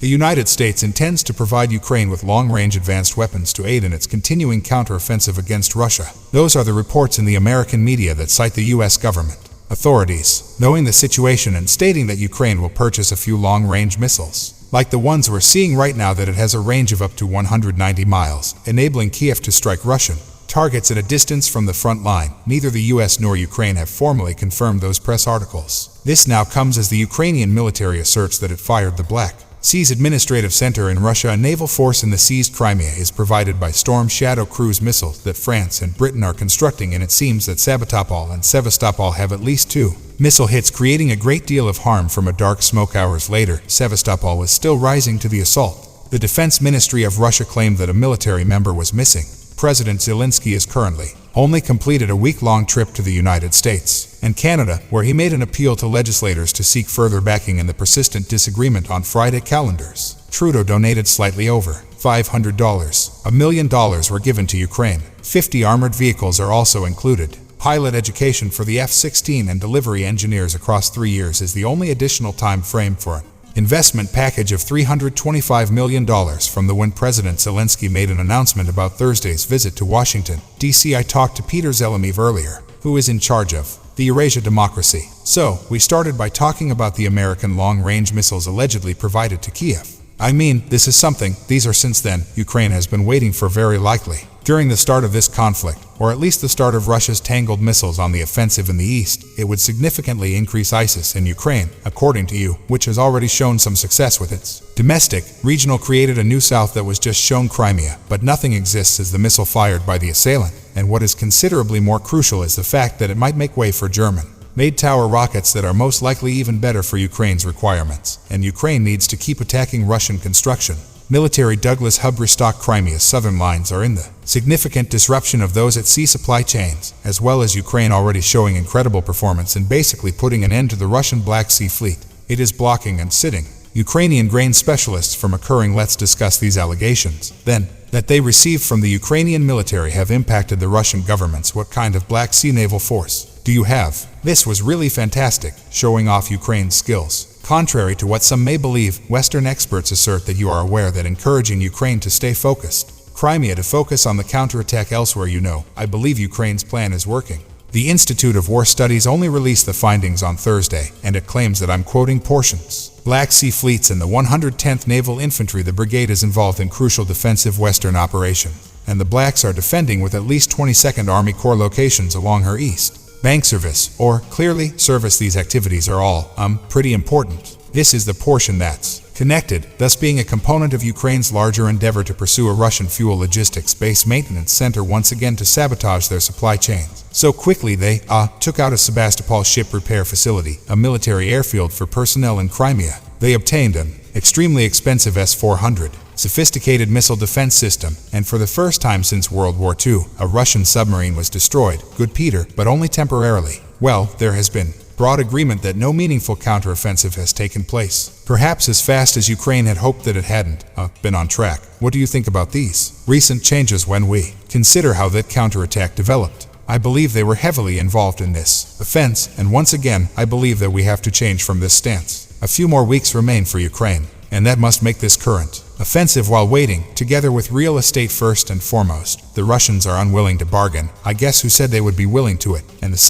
The United States intends to provide Ukraine with long-range advanced weapons to aid in its continuing counteroffensive against Russia. Those are the reports in the American media that cite the U.S. government. Authorities, knowing the situation and stating that Ukraine will purchase a few long-range missiles, like the ones we're seeing right now, that it has a range of up to 190 miles, enabling Kiev to strike Russian targets at a distance from the front line. Neither the US nor Ukraine have formally confirmed those press articles. This now comes as the Ukrainian military asserts that it fired the Black Sea's administrative center in Russia. A naval force in the seized Crimea is provided by Storm Shadow cruise missiles that France and Britain are constructing, and it seems that Sabastopol and Sevastopol have at least 2 missile hits, creating a great deal of harm from a dark smoke. Hours later, Sevastopol was still rising to the assault. The Defense Ministry of Russia claimed that a military member was missing. President Zelensky is currently only completed a week-long trip to the United States and Canada, where he made an appeal to legislators to seek further backing in the persistent disagreement on Friday calendars. Trudeau donated slightly over $500. $1 million were given to Ukraine. 50 armored vehicles are also included. Pilot education for the F-16 and delivery engineers across 3 years is the only additional time frame for an investment package of $325 million from the when President Zelensky made an announcement about Thursday's visit to Washington, D.C. I talked to Peter Zelemiv earlier, who is in charge of the Eurasia Democracy. So, we started by talking about the American long-range missiles allegedly provided to Kiev. I mean, this is something, these are since then, Ukraine has been waiting for, very likely. During the start of this conflict, or at least the start of Russia's tangled missiles on the offensive in the east, it would significantly increase ISIS in Ukraine, according to you, which has already shown some success with its domestic, regional, created a new south that was just shown Crimea, but nothing exists as the missile fired by the assailant, and what is considerably more crucial is the fact that it might make way for German-made tower rockets that are most likely even better for Ukraine's requirements, and Ukraine needs to keep attacking Russian construction. Military Douglas hub restock Crimea's southern lines are in the significant disruption of those at sea supply chains, as well as Ukraine already showing incredible performance in basically putting an end to the Russian Black Sea fleet. It is blocking and sitting Ukrainian grain specialists from occurring. Let's discuss these allegations, then, that they received from the Ukrainian military have impacted the Russian governments. What kind of Black Sea naval force do you have? This was really fantastic, showing off Ukraine's skills. Contrary to what some may believe, Western experts assert that you are aware that encouraging Ukraine to stay focused, Crimea to focus on the counterattack elsewhere. I believe Ukraine's plan is working. The Institute of War Studies only released the findings on Thursday, and it claims that, I'm quoting portions, Black Sea fleets and the 110th Naval Infantry, the brigade, is involved in crucial defensive Western operation, and the Blacks are defending with at least 22nd Army Corps locations along her east bank service, or clearly service. These activities are all, pretty important. This is the portion that's connected, thus being a component of Ukraine's larger endeavor to pursue a Russian fuel logistics base maintenance center once again to sabotage their supply chains. So quickly they, took out a Sebastopol ship repair facility, a military airfield for personnel in Crimea. They obtained an extremely expensive S-400 sophisticated missile defense system, and for the first time since World War II, a Russian submarine was destroyed. Good Peter, but only temporarily. Well, there has been broad agreement that no meaningful counteroffensive has taken place, perhaps as fast as Ukraine had hoped that it hadn't been on track. What do you think about these recent changes when we consider how that counterattack developed? I believe they were heavily involved in this offense, and once again, I believe that we have to change from this stance. A few more weeks remain for Ukraine, and that must make this current offensive while waiting, together with real estate first and foremost. The Russians are unwilling to bargain. I guess who said they would be willing to it, and the